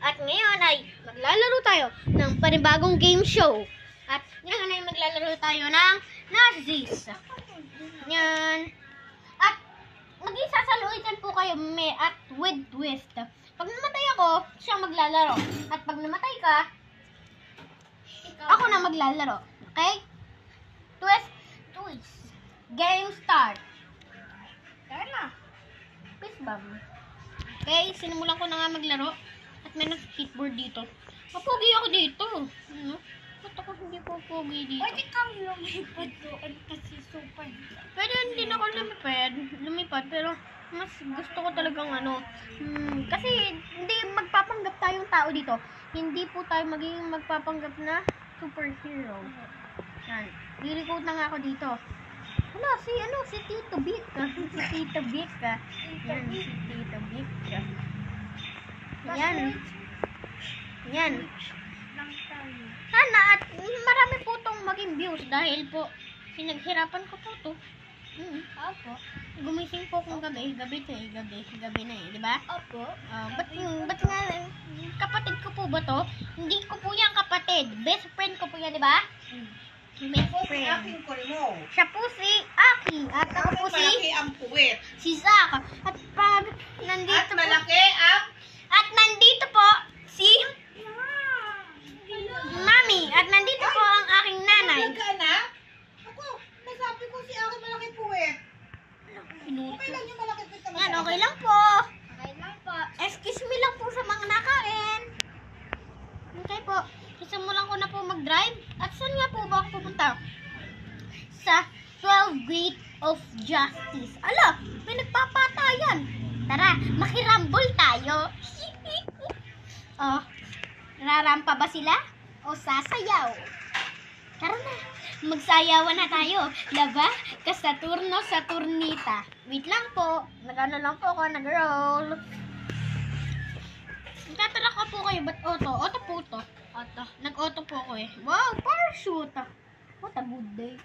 At ngayon ay maglalaro tayo ng panibagong game show. At ngayon ay maglalaro tayo ng Nazis. Yan. At mag-isasaluitan po kayo at with twist. Pag namatay ako, siya maglalaro. At pag namatay ka, ako na maglalaro. Okay? Twist. Game start. Tara na. Peace bomb. Okay, sinimulan ko na nga maglaro. At may nag-skateboard dito. Mapogi ako dito. Ano? Ba't ako hindi po pogi dito? Pwede kang lumipad doon kasi super. Pwede hindi na ako lumipad. Pero mas gusto ko talagang kasi hindi magpapanggap tayong tao dito. Hindi po tayo magiging magpapanggap na superhero. Yan. I-recode na nga ako dito. Wala, si Tito Vic. Si Tito Vic. Yan, si Tito Vic. Yan. Sana at marami po itong maging views dahil po pinaghirapan ko po ito. Opo. Gumising po kung gabi na eh, di ba? Opo. Ba't nga, kapatid ko po ba to? Hindi ko po yan kapatid. Best friend ko po yan, di ba? Best friend. Aking kulmo. Siya po si Aki. At ako po Malaki ang puwet. si Zach. At pag nandito At malaki ang... At nandito po si Mami. At nandito po ang aking nanay. Anak? Ako, nasabi ko si aking malaki puwet. Okay lang yung malaki puwet naman. Yan, okay lang po. Okay lang po. Excuse me lang po sa mga nakain. Okay po. Sisimulan ko na po mag-drive. At saan nga po ba ako pupunta? Sa 12 Gate of Justice. Ala, may nagpapatayan. Tara, makirambol tayo. Oh, rarampa ba sila? O sasayaw? Tara na, magsayawan na tayo. Laba, kasaturno sa turnita. Wait lang po. Nag-ano lang po ako, nag-roll. Nagtatala ka po kayo, ba't auto? Auto po to. Auto. Nag-auto po ako eh. Wow, parachute. What a good day.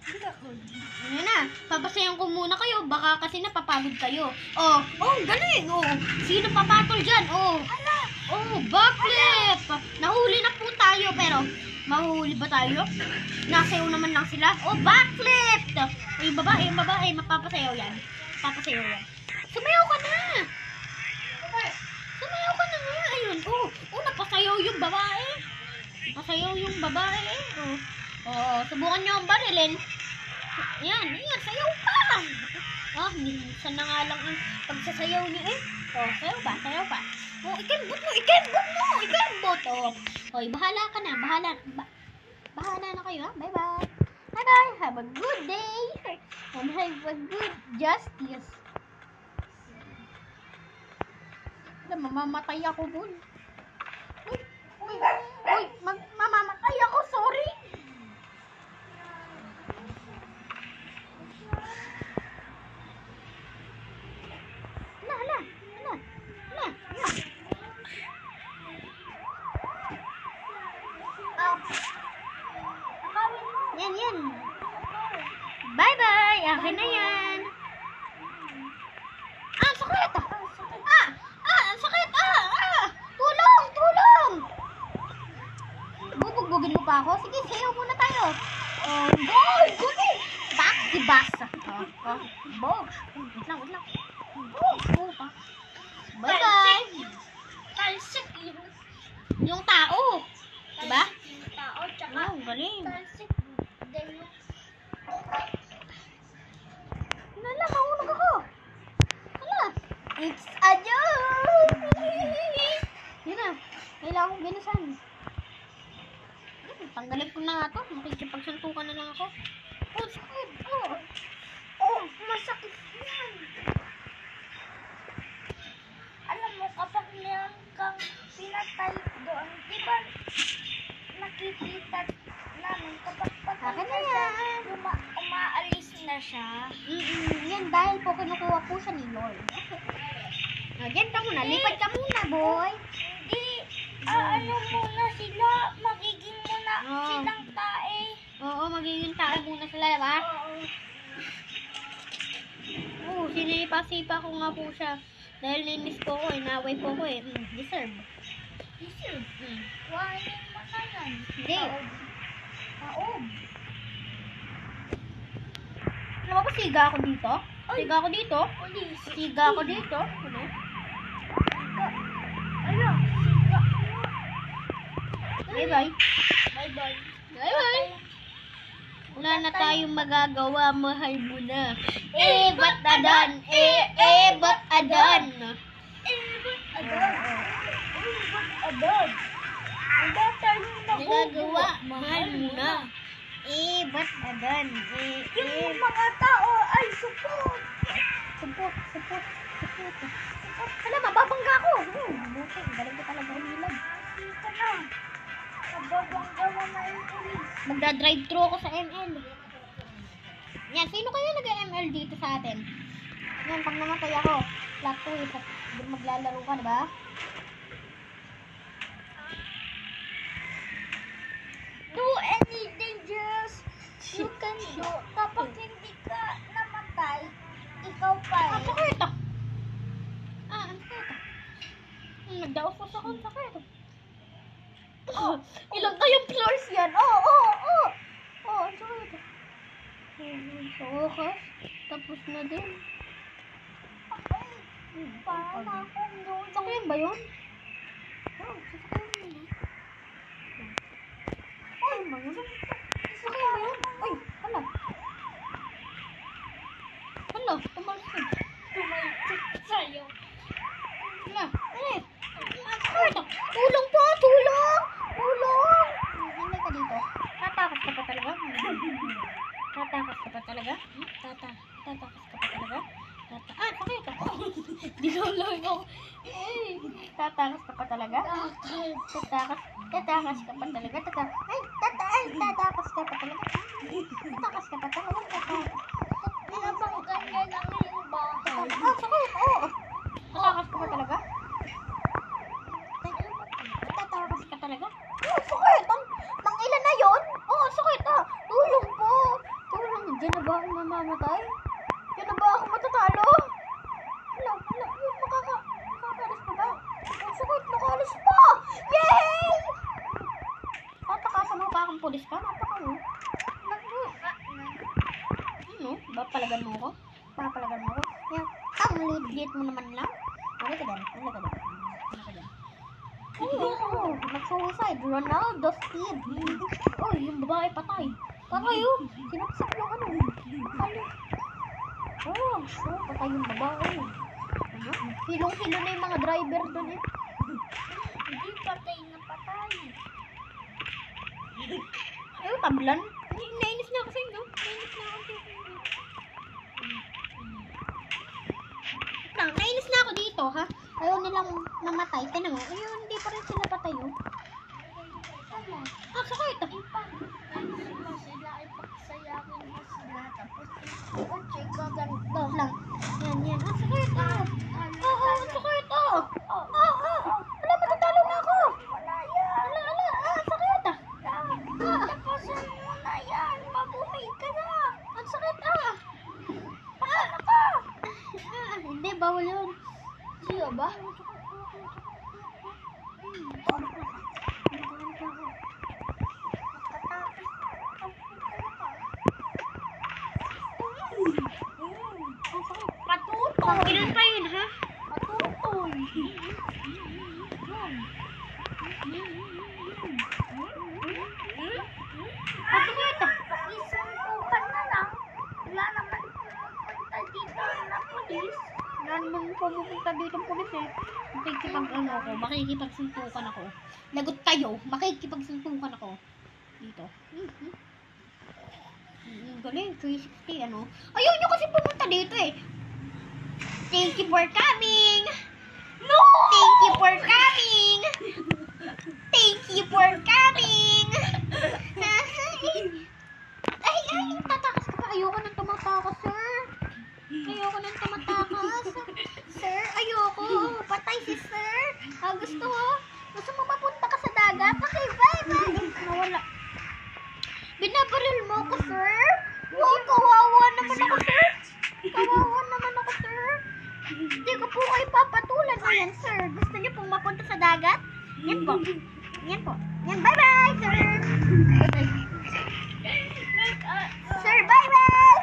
Ano na, papasayan ko muna kayo. Baka kasi napapagod kayo. Oh, galing. Oh, sino papatol dyan? Oh, backflip. Nahuli na po tayo, pero mahuli ba tayo? Nasayaw naman lang sila. Oh, backflip. Yung babae, mapapasayaw yan. Sumayaw ka na. Sumayaw ka na nga. Ayun, napasayaw yung babae. Subukan nyo ang barilin. Yan, sayaw pa. Minsan na nga lang ang pagsasayaw nyo eh. Sayaw pa. Ikembot mo. Bahala ka na. Bahala na kayo ha. Bye-bye. Have a good day. And have a good justice. Mamamatay ako dun. Mamamatay ako. Sorry. Yan. Bye-bye. Akin na yan. Sakit. Sakit. Tulong. Bubugbugin mo pa ako? Sige, sayaw muna tayo. Gusto. Back si Basa. Bogs. Wait lang. Bye-bye. Talsik Yung tao. Diba? yung tao, tsaka Galing. talsik din yung... Mahulog ako. It's a joke. Yun na. Kailangan kong binusan. Tanggalin ko na nga to. Makikipagsuntukan na lang ako. Sakit. Masakit yan. Alam mo, kapag meron kang pinatay doon, di ba nakikita namin kapag Akin na yan. umaalis na siya? Yan dahil po kinukuha po siya ni Lord. Diyan ka muna. Lipad ka muna, boy. Hindi. Ano muna sila? Magiging muna silang tae. Oo, magiging tae muna sila, diba? Oo. Sinipa-sipa ko nga po siya. Dahil linis ko ko, inaway ko ko eh. Deserve. Deserve. Mm. Kuhanin mo na yan. Hindi. Taob. Alam mo ba siga ako dito? Siga ako dito? Police. Siga ako dito? Ano? Ayun. Bye-bye. Bye-bye. Bye-bye. Wala na tayong magagawa, mahal mo na. Ba't adan? Ba't adan? Adon. Adon. Wala tayong Nagagawa, mahal mo na. Ba't adan? Yung mga tao ay support. Support. Hala, mababangga ako. Buti, galing ko talaga umilag. Dito na. Mababangga mo na yung police. Magdadrive-thru ako sa ML. Yan, sino kaya nag-ML dito sa atin? Yan, pag namatay ako, plot twist, maglalaro ka, diba? Do anything just you can do. Kapag hindi ka namatay, ikaw pa Ang eh. sakit ah. Ang sakit ah. Nagdaos ko sa kong sakit. Ilang tayong floors yan? Ang sakit ah. Sa wakas, tapos na din. Paano akong doon? Sasakyan ba yun? Sasakyan mo na. Sasakyan ba yun? Ay, hala. Hala, tumalsik. Tumalsik sa'yo. Hala, eh. Ang sakit ah. Tulong po, tulong! Tulong! Hindi ka dito. Tatakas ka pa talaga? Tatakas ka pa talaga? Tatakas ka pa talaga? Sakit ah. Di ko lang ako. Tatakas ka pa talaga? Tatakas ka pa talaga? Tatakas ka pa talaga? Tatakas ka pa talaga? Habang ganyan ang iyong bahay. Sakit, oo. Tatakas ka pa talaga? Tatakas ka talaga? Sakit! Ang ilan na yun? Sakit ah. Tulong po. Tulong. Diyan na ba ako mamamatay? Diyan na ba ako matatalo? Hala. Makakalis pa ba? Sakit, nakalis pa! Yay! Tatakasan mo pa akong pulis ka? Napaka mo. Papalagan mo ako? Papalagan mo ako? Yan. Ang legit mo naman lang. Ano ka dyan? Nag-suicide. Ronaldo Speed. Yung babae patay. Patay yun. Sinaksak yung ano. Patay. Patay yung babae. Hilong-hilo na yung mga driver doon eh. Hindi patay na patay. Tablan. Nainis na ako sa inyo. Nainis na ako dito, ha? Ayaw nilang namatay. Tinan mo, hindi pa rin sila patay, oh. Sakit, ah. Sila ay pagsayakin mo sila. Tapos, kotse ka ganito. Lang. Yan. Sakit, ah. Sakit, ah. Wala, matatalo na ako. Wala yan. Sakit, ah. Tapusin mo na yan. Mabuhay ka na. Ang sakit, ah. Paano ka? Hindi, bawal yun. Siya ba? Patutoy. Ilan pa yun, ha? Patutoy. Sakit, ah. Isang tukan na lang. Wala naman pumunta dito na polis. Wala naman pumunta dito ng pulis eh. Makikipagsuntukan ako. Lagot kayo, makikipagsuntukan ako. Dito. Galing, 360 ano. Ayaw nyo kasi pumunta dito eh. Thank you for coming! No! Thank you for coming! Thank you for coming! Tatakas ka pa. Ayoko nang tumatakas, sir. Ayoko nang tumatakas. Sir, ayoko. Patay si sir. Gusto mo mapunta ka sa dagat? Okay, bye. Nawala. Binabaril mo ko, sir? Wow, kawawa naman ako, sir. Kawawa naman ako, sir. Hindi ko po kayo papatulan ngayon, sir. Gusto niyo pong mapunta sa dagat? Yan po. Yan po. Yan, bye-bye, sir. Sir, bye-bye.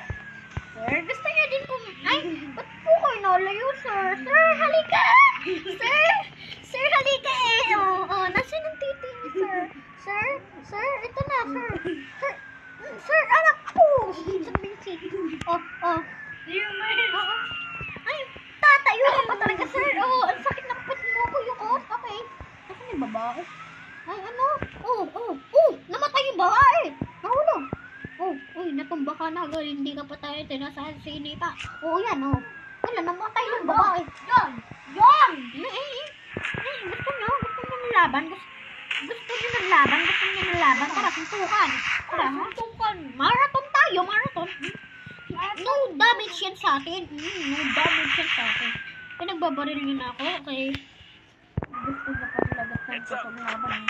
Sir, gusto niyo din po... Ay, ba't po kayo nalayo, sir? Sir, halika. Sir, halika eh. Nasaan ang titi niyo, sir? Sir, ito na, sir. Sir, anak po. Sabihin si... Ay, tatayo ka pa talaga, sir. Ang sakit ng put mo ko yung okay. Nasaan yung babae? Ay, ano? Namatay yung babae. Nahulog. Natumba ka na. Hindi ka pa tayo tinasahan sa inita. Yan. Wala, namatay yung babae. Yan! Gusto nyo ng laban? Gusto nyo ng laban? Tara, suntukan. Marathon tayo, marathon. No damage yan sa atin. Pinagbabaril nyo na ako. Okay. Gusto nyo pa talaga sa paglaban.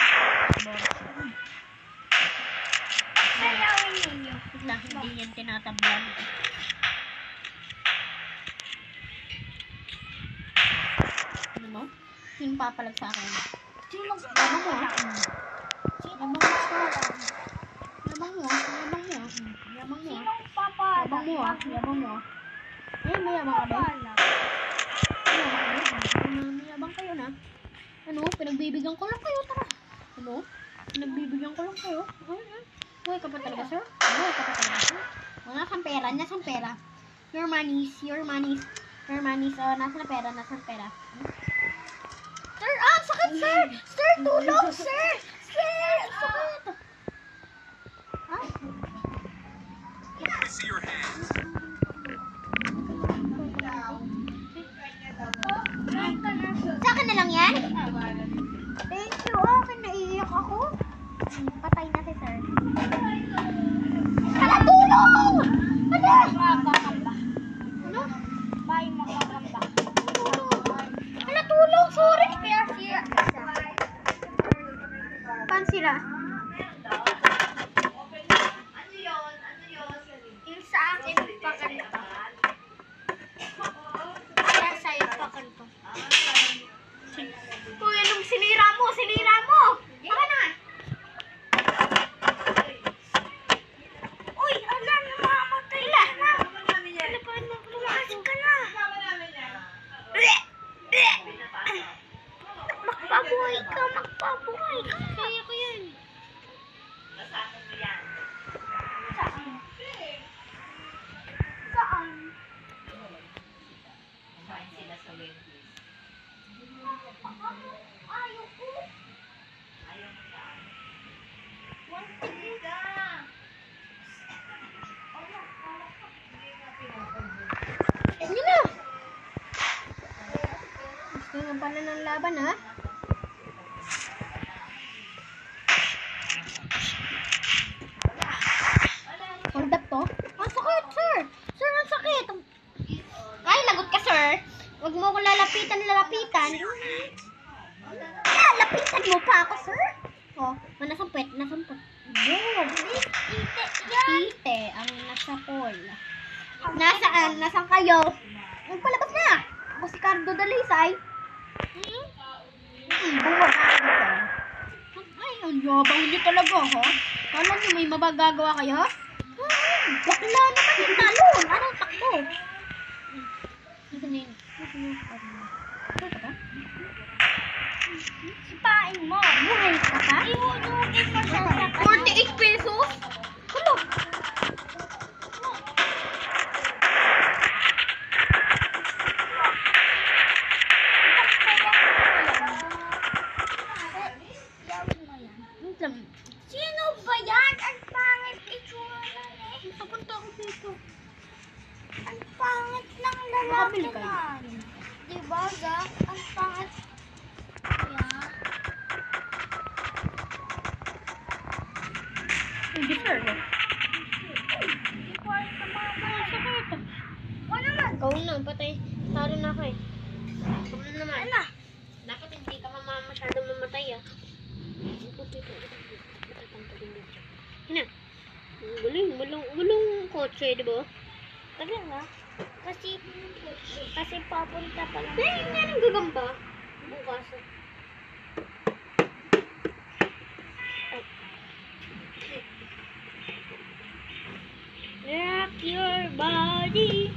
Hindi yan tinatablan. Ano mo? Sino papalag sa akin? Yabang mo. May yabang ka ba? Mayabang kayo na. Pinagbibigyan ko lang kayo, tara. Pinagbibigyan ko lang kayo. Buhay ka pa talaga, sir? Nasaan pera? Your monies. Nasaan pera? Sir, sakit, sir! Sir, tulong, sir! Sakit! See your hands. Sa akin na lang yan? Thank you. Okay, naiiyak ako. Patay na si sir. Hala, tulong! Ano? Hala, tulong! Sorry! Paano sila? Yung sa akin, pakanto. Kaya sa'yo, pakanto. Kuya, nung sinira mo! Baka na! Uy, alam, namamatay ka na! Ano pa, lumakas ka na! Magpabuhay ka! Kaya ko yan! Saan? Ayun na! Gusto nga pala ng laban, ha? Hold up to? Ang sakit, sir! Sir, ang sakit! Ay, lagot ka, sir! Huwag mo ko lalapitan. Lapitan mo pa ako, sir! Nasampet. Boom! Ite ang nasa pool. Nasaan kayo? Palabas na! Ako si Cardo Dalisay. Buwag ka dito. Ay, ang yabang niyo talaga, ha? Kala niyo may mabagagawa kayo? Bakla naman yung talon! Anong takbo? Sipain mo! Buhay ka pa? Ihunugin mo siya sa 48 pesos? Ano? Sino ba yan? Ang pangit itsura eh. Papunta ako dito. Ang pangit ng lalaki na. Diba, Ga? Ang pangit. Yan. Hindi, sir. Sakit. Ano naman? Ikaw na, patay. Talo na ako eh. Ikaw na naman. Ano? Dapat hindi ka masyadong mamatay ah. Hina. Galing, walong kotse, di ba? Tagal na. Kasi papunta pa lang. Dahil nga nang gagamba. Bukas. Rock your body.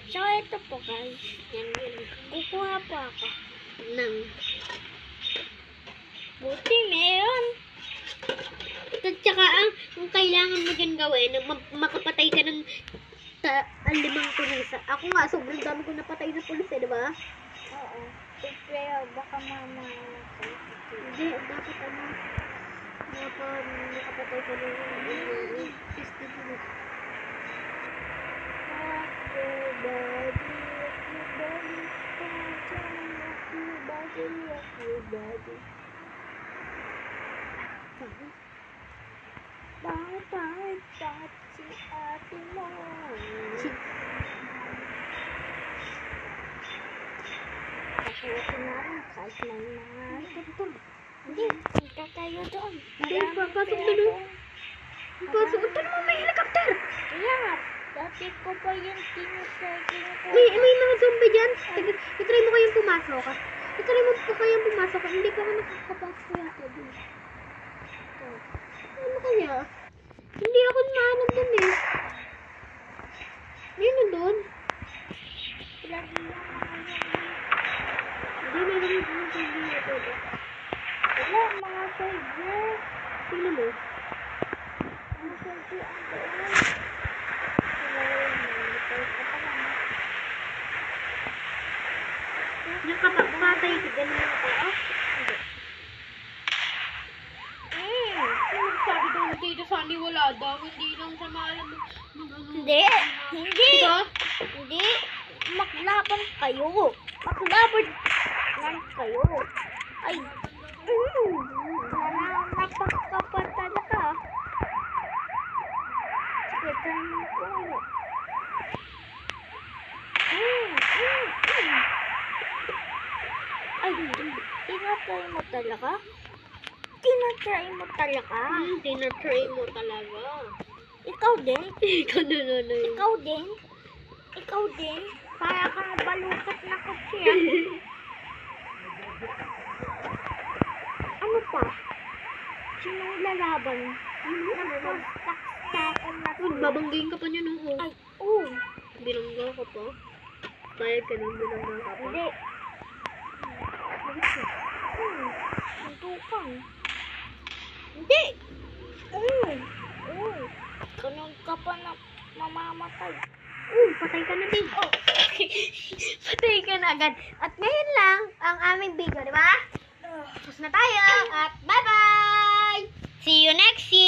So, ito po guys. Yan yun. Kukuha po ako. Nang. Buti meron. At saka ang kailangan mo dyan gawin, makapatay ka ng 5 pulis. Ako nga, sobrang dami ko napatay na pulis di ba? Oo. Pero baka Hindi, dapat nakapatay ka ng 50 pulis. rock your body, rock your body, rock your body, rock your body. Bakit si ate mo? Kasuotin natin kahit may mga Hindi, punta tayo doon. Hindi, Marami papasok pera na doon. doon. Pasok, ito naman may helicopter! Kaya nga, dati ko pa yung tinutry ko. May mga zombie dyan. Itry mo kayong pumasok. Itry mo po kayong pumasok. Hindi pa ako nakakapasok yata dun. Ano kaya? Hindi ako nahanap dun eh. Ano dun? Lagi lang Hindi, meron yung mga zombie na dun. wala, mga soldier. Tingnan mo. Mga soldier ang doon. Nakapagpatay ka ganun ng tao? Sabi daw ni Tito Sandy wala daw. Hindi lang sa maalam ng ano. Hindi. Diba? Hindi. Maklaban kayo. Maklaban lang kayo. Ay. Napakapatala ka. Sige, try mo po. Ay, tinatry mo talaga? Tinatry mo talaga? Tinatry mo talaga. Ikaw din? Ikaw na. Ikaw din? Ikaw din? Para kang balukat na kapsiya. Ano pa? Sinong lalaban? Nagpasaksakan na sila. Babanggain ka pa niya nung Ay, oo. Binangga ka pa. Bayad ka nung binangga ka pa. Hindi. Suntukan. Hindi. Ganun ka pa na mamamatay. Patay ka na din. Patay ka na agad. At ngayon lang ang aming video, di ba? Tapos na tayo. At bye-bye! See you next year!